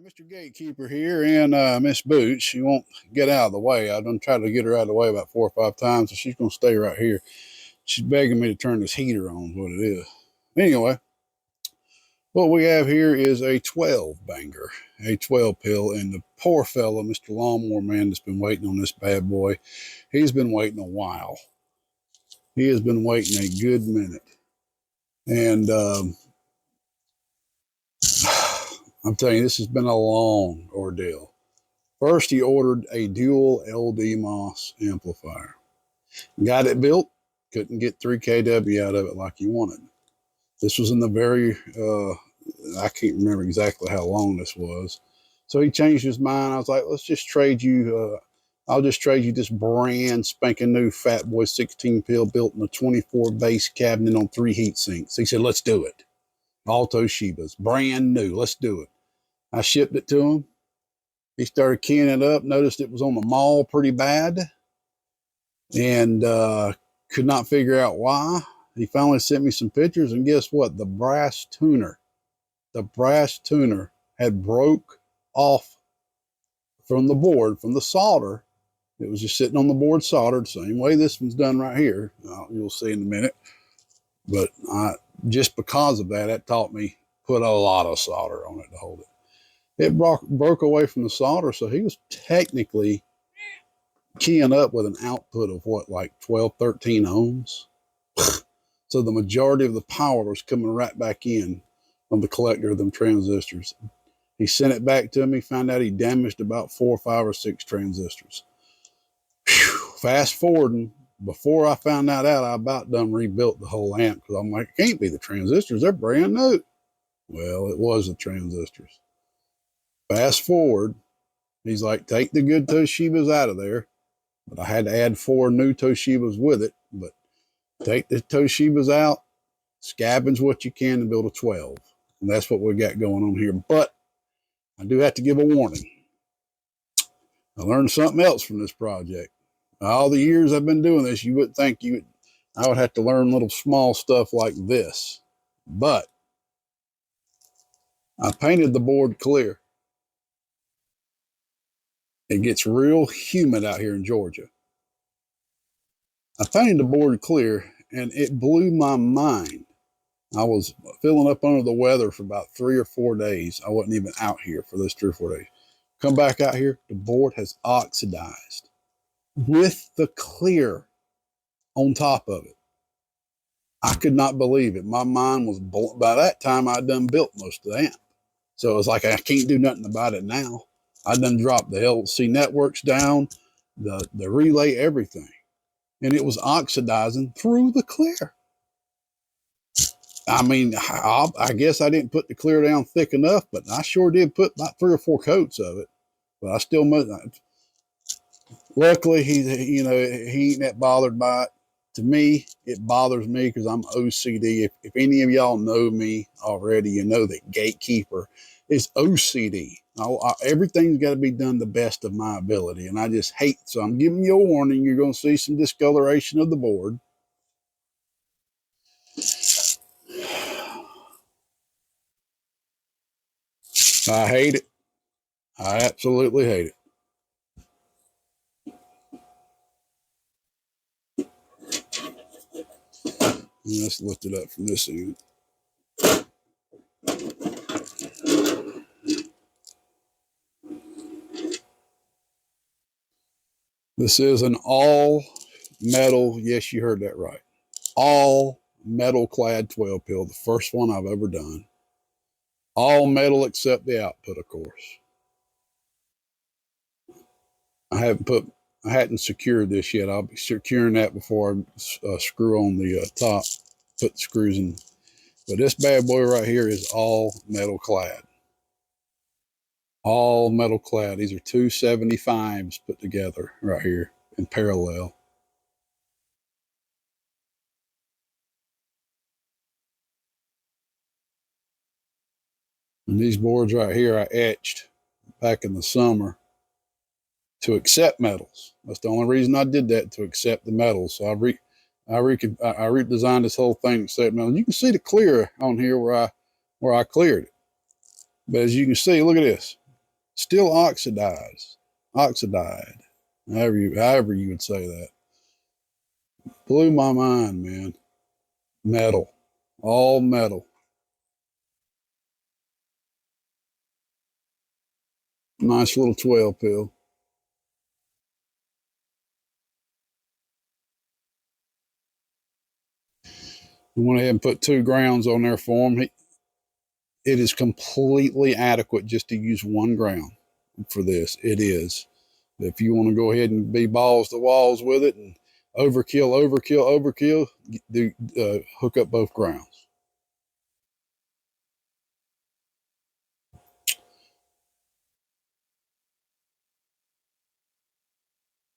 Mr. Gatekeeper here and Miss Boots. She won't get out of the way. I've done tried to get her out of the way about 4 or 5 times, so she's going to stay right here. She's begging me to turn this heater on, is what it is. Anyway, what we have here is a 12 banger, a 12 pill, and the poor fella, Mr. Lawnmower Man, that's been waiting on this bad boy, he's been waiting a while. He has been waiting a good minute. And I'm telling you, this has been a long ordeal. First, he ordered a dual LD MOS amplifier. Got it built, couldn't get 3 kW out of it like he wanted. This was in the very, I can't remember exactly how long this was. So he changed his mind. I was like, let's just trade you, I'll just trade you this brand spanking new Fat Boy 16 pill built in a 24 base cabinet on 3 heat sinks. He said, let's do it. All Toshibas, brand new, let's do it. I shipped it to him. He started keying it up, noticed it was on the mall pretty bad, and could not figure out why. He finally sent me some pictures, and guess what? The brass tuner had broke off from the board, from the solder. It was just sitting on the board soldered, same way this one's done right here. You'll see in a minute. But just because of that, it taught me put a lot of solder on it to hold it. It broke away from the solder, so he was technically keying up with an output of what, like 12, 13 ohms? So the majority of the power was coming right back in from the collector of them transistors. He sent it back to me, found out he damaged about 4, 5, or 6 transistors. Whew. Fast forwarding, before I found that out, I about done rebuilt the whole amp, because I'm like, it can't be the transistors, they're brand new. Well, it was the transistors. Fast forward, he's like, take the good Toshibas out of there. But I had to add 4 new Toshibas with it. But take the Toshibas out, scavenge what you can and build a 12. And that's what we got going on here. But I do have to give a warning. I learned something else from this project. All the years I've been doing this, you wouldn't think I would have to learn little small stuff like this. But I painted the board clear. It gets real humid out here in Georgia. I painted the board clear, and it blew my mind. I was feeling up under the weather for about 3 or 4 days. I wasn't even out here for those 3 or 4 days. Come back out here, the board has oxidized with the clear on top of it. I could not believe it. My mind was blown. By that time, I'd done built most of the amp. So it was like, I can't do nothing about it now. I done dropped the LC networks down, the relay, everything. And it was oxidizing through the clear. I mean, I guess I didn't put the clear down thick enough, but I sure did put about 3 or 4 coats of it. But I still must. Luckily, he ain't that bothered by it. To me, it bothers me because I'm OCD. If any of y'all know me already, you know that Gatekeeper is OCD. Everything's got to be done the best of my ability, and I just hate. So I'm giving you a warning. You're going to see some discoloration of the board. I hate it. I absolutely hate it. Let's lift it up from this end. This is an all metal, yes, you heard that right, all metal clad 12 pill, the first one I've ever done. All metal except the output, of course. I hadn't secured this yet. I'll be securing that before I screw on the top, put the screws in. But this bad boy right here is all metal clad. All metal clad. These are 275s put together right here in parallel. And these boards right here I etched back in the summer to accept metals. That's the only reason I did that, to accept the metals. So I redesigned this whole thing to accept metals. You can see the clear on here where I cleared it. But as you can see, look at this. Still oxidized. However you would say that. Blew my mind, man. Metal. All metal. Nice little 12 pill. I went ahead and put 2 grounds on there for him. It is completely adequate just to use 1 ground for this. It is. If you want to go ahead and be balls to walls with it and overkill, hook up both grounds.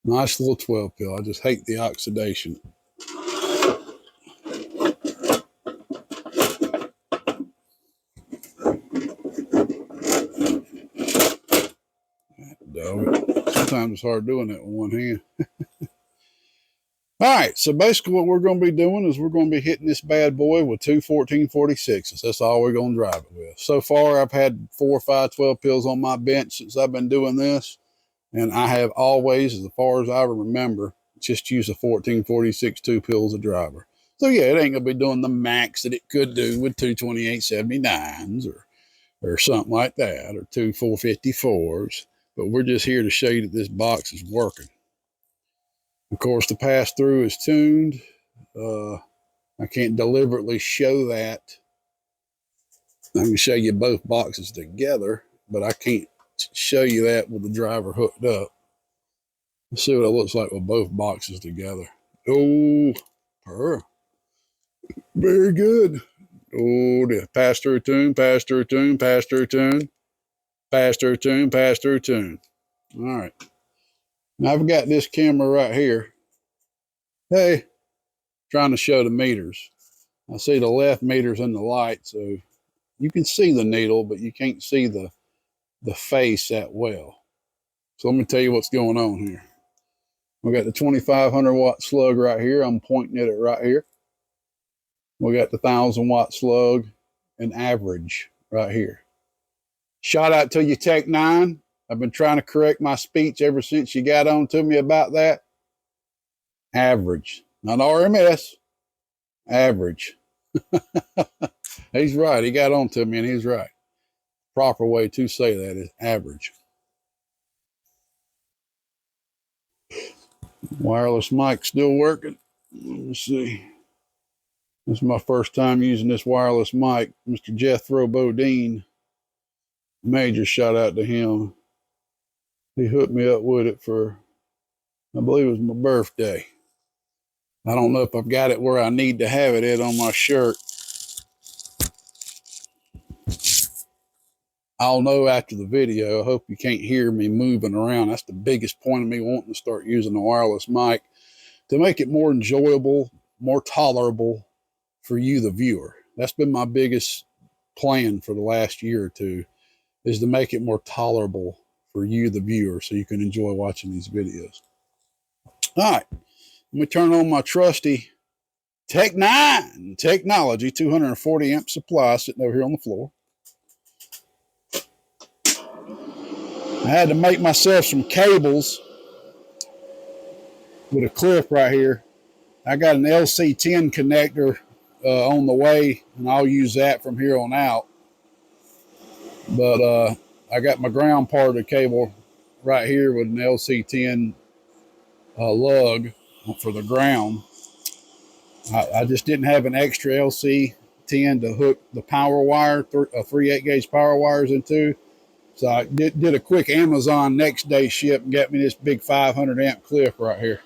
Nice little 12 pill. I just hate the oxidation. Sometimes it's hard doing that with one hand. All right, so basically what we're going to be doing is we're going to be hitting this bad boy with 2 1446s. That's all we're going to drive it with. So far, I've had 4 or 5 12 pills on my bench since I've been doing this, and I have always, as far as I remember, just used a 1446 2 pills a driver. So yeah, it ain't going to be doing the max that it could do with 2 2879s or something like that, or 2 454s, but we're just here to show you that this box is working. Of course, the pass-through is tuned. I can't deliberately show that. I can show you both boxes together, but I can't show you that with the driver hooked up. Let's see what it looks like with both boxes together. Oh, very good. Oh, the pass-through tune, pass-through tune, pass-through tune, pass-through tune, pass-through tune. All right. Now I've got this camera right here. Hey, trying to show the meters. I see the left meters in the light, so you can see the needle, but you can't see the face that well. So let me tell you what's going on here. We got the 2500 watt slug right here. I'm pointing at it right here. We got the 1000 watt slug and average right here. Shout out to you, Tech 9. I've been trying to correct my speech ever since you got on to me about that. Average, not RMS, average. He's right. He got on to me and he's right. Proper way to say that is average. Wireless mic still working. Let me see. This is my first time using this wireless mic. Mr. Jethro Bodine, major shout out to him. He hooked me up with it for, I believe it was my birthday. I don't know if I've got it where I need to have it at on my shirt. I'll know after the video. I hope you can't hear me moving around. That's the biggest point of me wanting to start using a wireless mic, to make it more enjoyable, more tolerable for you, the viewer. That's been my biggest plan for the last year or two, is to make it more tolerable for you, the viewer, so you can enjoy watching these videos. All right, let me turn on my trusty Tech 9 technology 240 amp supply sitting over here on the floor. I had to make myself some cables with a clip right here. I got an LC10 connector on the way, and I'll use that from here on out. But I got my ground part of the cable right here with an LC10 lug for the ground. I just didn't have an extra LC10 to hook the power wire, 3/8 gauge power wires into. So I did a quick Amazon next day ship and got me this big 500 amp clip right here.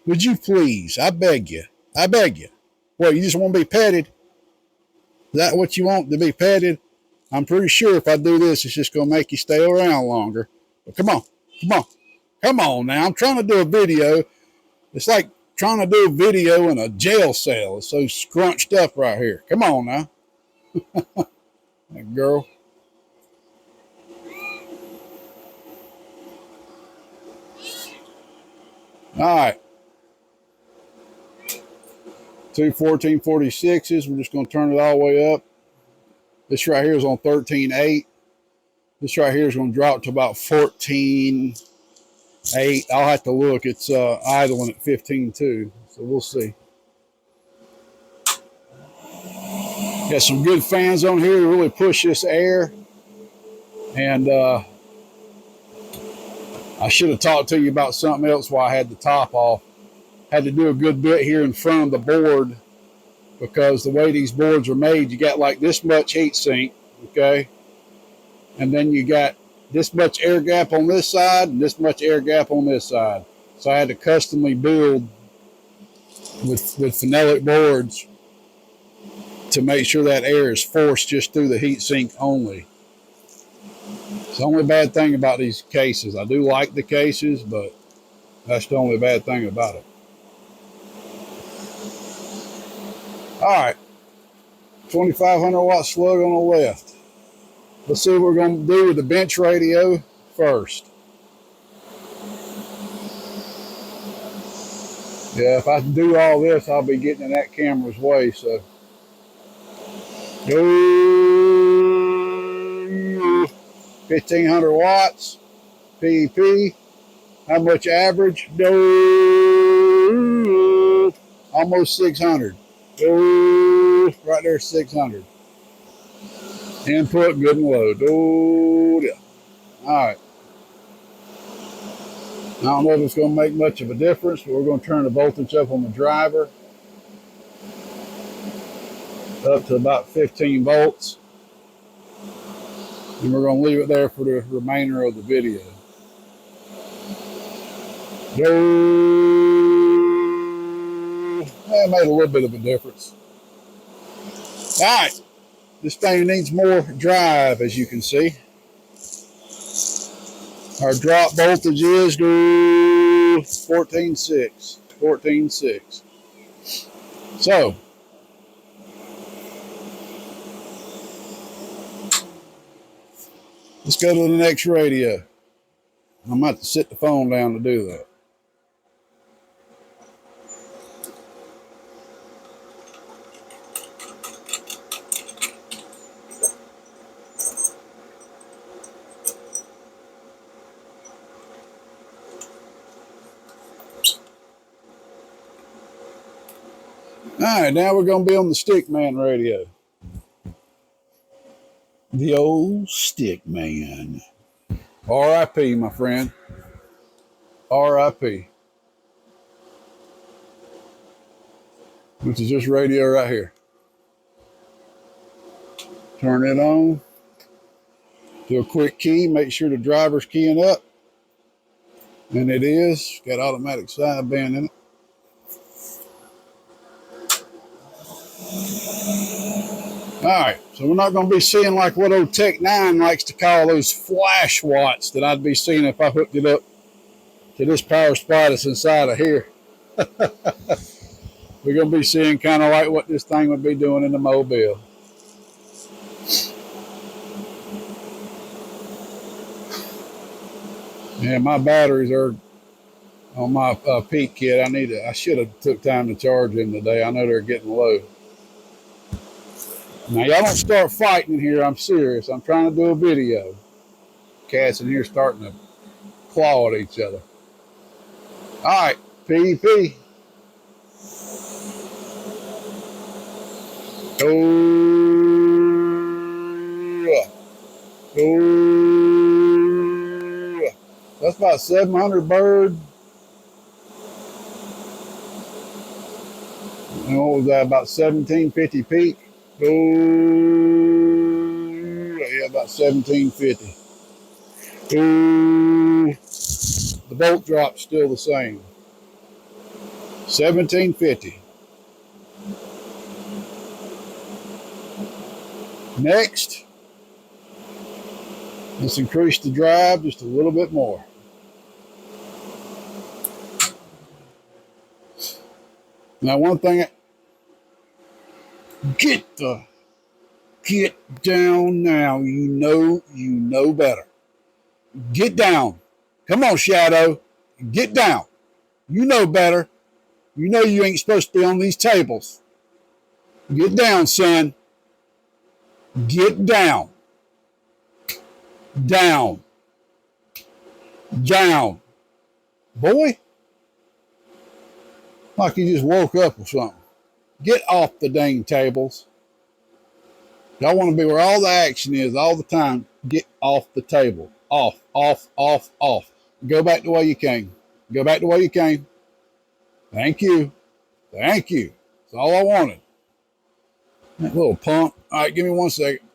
Would you please? I beg you. I beg you. What, you just want to be petted? Is that what you want, to be petted? I'm pretty sure if I do this, it's just going to make you stay around longer. But come on. Come on. Come on now. I'm trying to do a video. It's like trying to do a video in a jail cell. It's so scrunched up right here. Come on now. That girl. All right. 2 1446s. We're just going to turn it all the way up. This right here is on 13.8. This right here is going to drop to about 14.8. I'll have to look. It's idling at 15.2, so we'll see. Got some good fans on here to really push this air. And I should have talked to you about something else while I had the top off. Had to do a good bit here in front of the board because the way these boards are made, you got like this much heat sink, okay? And then you got this much air gap on this side and this much air gap on this side. So I had to customly build with phenolic boards to make sure that air is forced just through the heat sink only. It's the only bad thing about these cases. I do like the cases, but that's the only bad thing about it. All right, 2,500 watt slug on the left. Let's see what we're going to do with the bench radio first. Yeah, if I do all this, I'll be getting in that camera's way, so. 1,500 watts, PEP. How much average? Almost 600. Right there, 600. Input, good and low. All right. I don't know if it's going to make much of a difference, but we're going to turn the voltage up on the driver up to about 15 volts. And we're going to leave it there for the remainder of the video. That made a little bit of a difference. All right. This thing needs more drive, as you can see. Our drop voltage is 14.6. 14.6. So, let's go to the next radio. I'm about to sit the phone down to do that. All right, now we're going to be on the Stickman radio. The old Stickman. R.I.P., my friend. R.I.P. Which is this radio right here. Turn it on. Do a quick key. Make sure the driver's keying up. And it is. Got automatic sideband in it. All right, so we're not going to be seeing like what old Tech 9 likes to call those flash watts that I'd be seeing if I hooked it up to this power supply that's inside of here. We're going to be seeing kind of like what this thing would be doing in the Mobile. Yeah, my batteries are on my peak kit. I should have took time to charge them today. I know they're getting low. Now, y'all don't start fighting in here. I'm serious. I'm trying to do a video. Cats in here starting to claw at each other. All right, PEP. That's about 700 bird. And what was that? About 1750 peak. Yeah, about 1750. The volt drop's still the same. 1750. Next, let's increase the drive just a little bit more. Now, one thing, get down now. You know better. Get down. Come on, Shadow. Get down. You know better. You know you ain't supposed to be on these tables. Get down, son. Get down. Down. Down. Boy, like you just woke up or something. Get off the dang tables. Y'all want to be where all the action is all the time. Get off the table. Off, off, off, off. Go back the way you came. Go back the way you came. Thank you. Thank you. That's all I wanted. That little pump. All right, give me 1 second.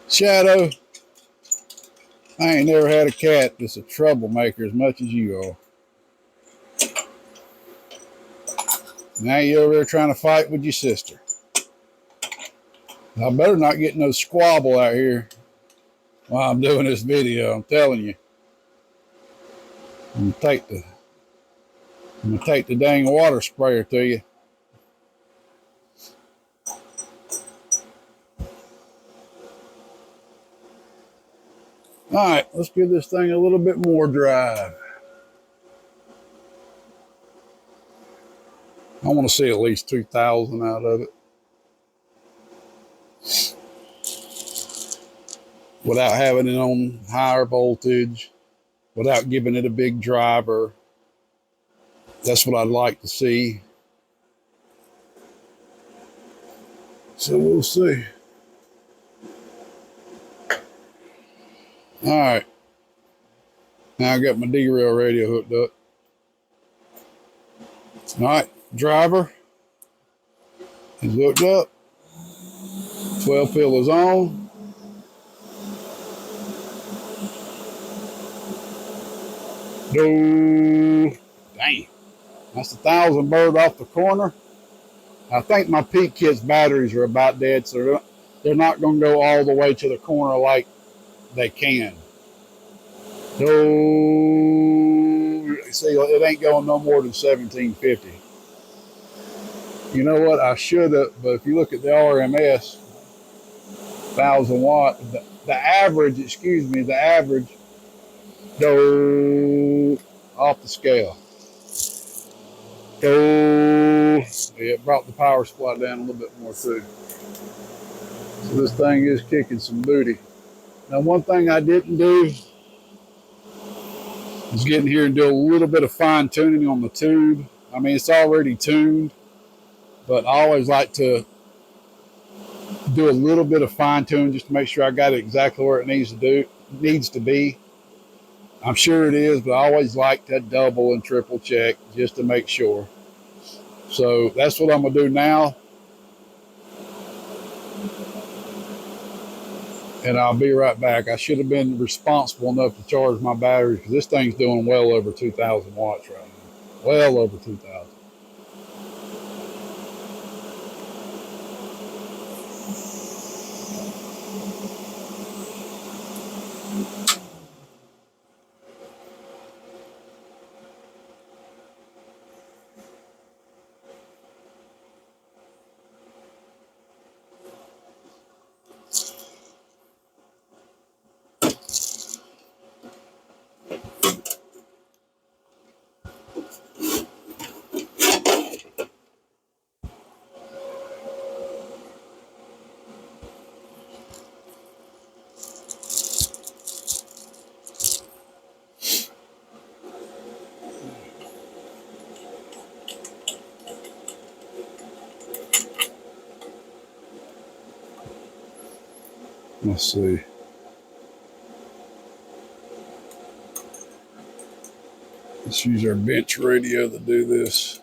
Shadow. I ain't never had a cat that's a troublemaker as much as you are. Now you're over there trying to fight with your sister. I better not get no squabble out here while I'm doing this video. I'm telling you. I'm gonna take the dang water sprayer to you. All right, let's give this thing a little bit more drive. I want to see at least 2,000 out of it. Without having it on higher voltage, without giving it a big driver. That's what I'd like to see. So we'll see. All right. Now I got my derail radio hooked up. All right, driver is hooked up. 12 pil is on. Dang. That's 1,000 bird off the corner. I think my Peak Kit's batteries are about dead, so they're not going to go all the way to the corner like they can. See, it ain't going no more than 1750. You know what? I should have, but if you look at the RMS, 1,000 watt, the average, the average go off the scale. It brought the power supply down a little bit more too. So this thing is kicking some booty. Now, one thing I didn't do is get in here and do a little bit of fine tuning on the tube. I mean, it's already tuned, but I always like to do a little bit of fine tuning just to make sure I got it exactly where it needs to be. I'm sure it is, but I always like to double and triple check just to make sure. So that's what I'm gonna do now. And I'll be right back. I should have been responsible enough to charge my batteries because this thing's doing well over 2,000 watts right now. Well over 2,000. Let's see. Let's use our bench radio to do this.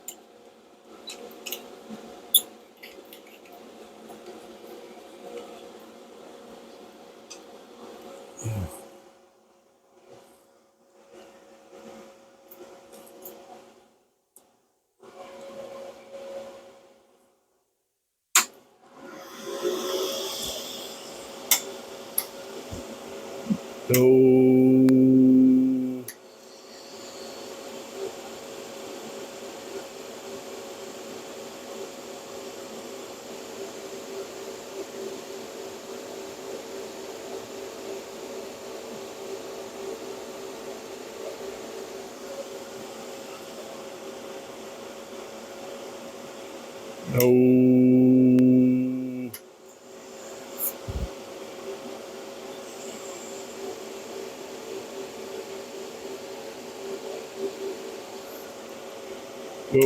Go.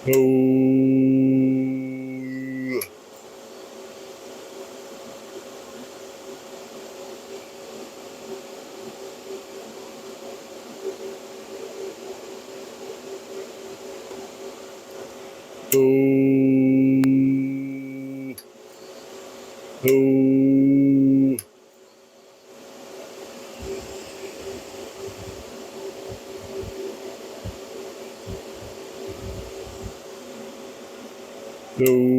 Go. Go.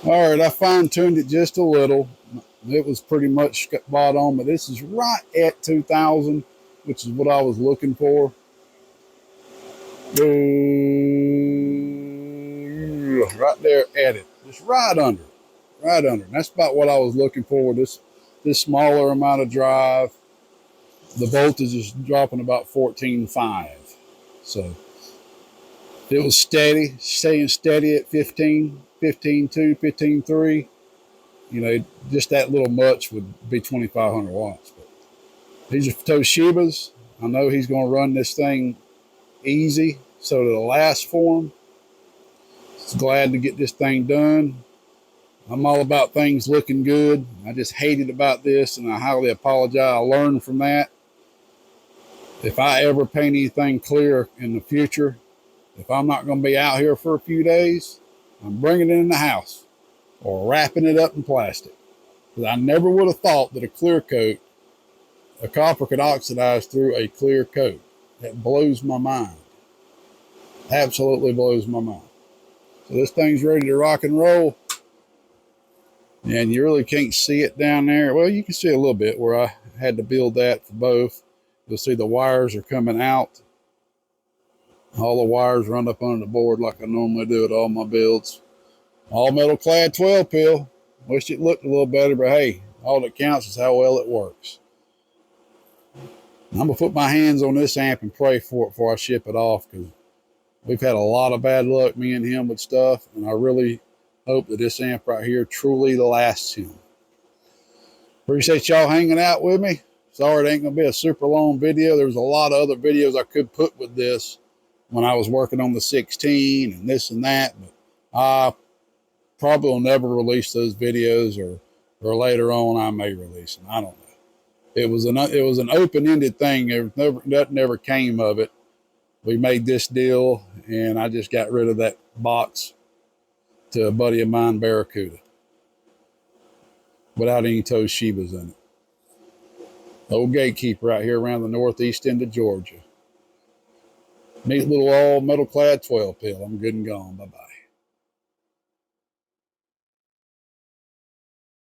All right, I fine-tuned it just a little. It was pretty much spot on, but this is right at 2,000, which is what I was looking for. Right there at it, just right under. And that's about what I was looking for with this smaller amount of drive. The voltage is dropping about 14.5. So it was steady, staying steady at 15, 15.2, 15.3. You know, just that little much would be 2,500 watts. But these are Toshibas. I know he's going to run this thing easy so it'll last for him. Just glad to get this thing done. I'm all about things looking good. I just hated about this, and I highly apologize. I learned from that. If I ever paint anything clear in the future, if I'm not going to be out here for a few days, I'm bringing it in the house or wrapping it up in plastic. Because I never would have thought that a clear coat, a copper could oxidize through a clear coat. That blows my mind. Absolutely blows my mind. So this thing's ready to rock and roll. And you really can't see it down there. Well, you can see a little bit where I had to build that for both. You'll see the wires are coming out. All the wires run up under the board like I normally do at all my builds. All metal clad 12 pill. Wish it looked a little better, but hey, all that counts is how well it works. I'm going to put my hands on this amp and pray for it before I ship it off, because we've had a lot of bad luck, me and him, with stuff, and I really hope that this amp right here truly lasts him. Appreciate y'all hanging out with me. Sorry it ain't going to be a super long video. There's a lot of other videos I could put with this when I was working on the 16 and this and that, but I probably will never release those videos, or later on I may release them. I don't know. It was an open-ended thing. That never came of it. We made this deal, and I just got rid of that box to a buddy of mine, Barracuda, without any Toshibas in it. Old Gatekeeper out here around the northeast end of Georgia. Neat little all metal clad 12 pill. I'm good and gone. Bye-bye.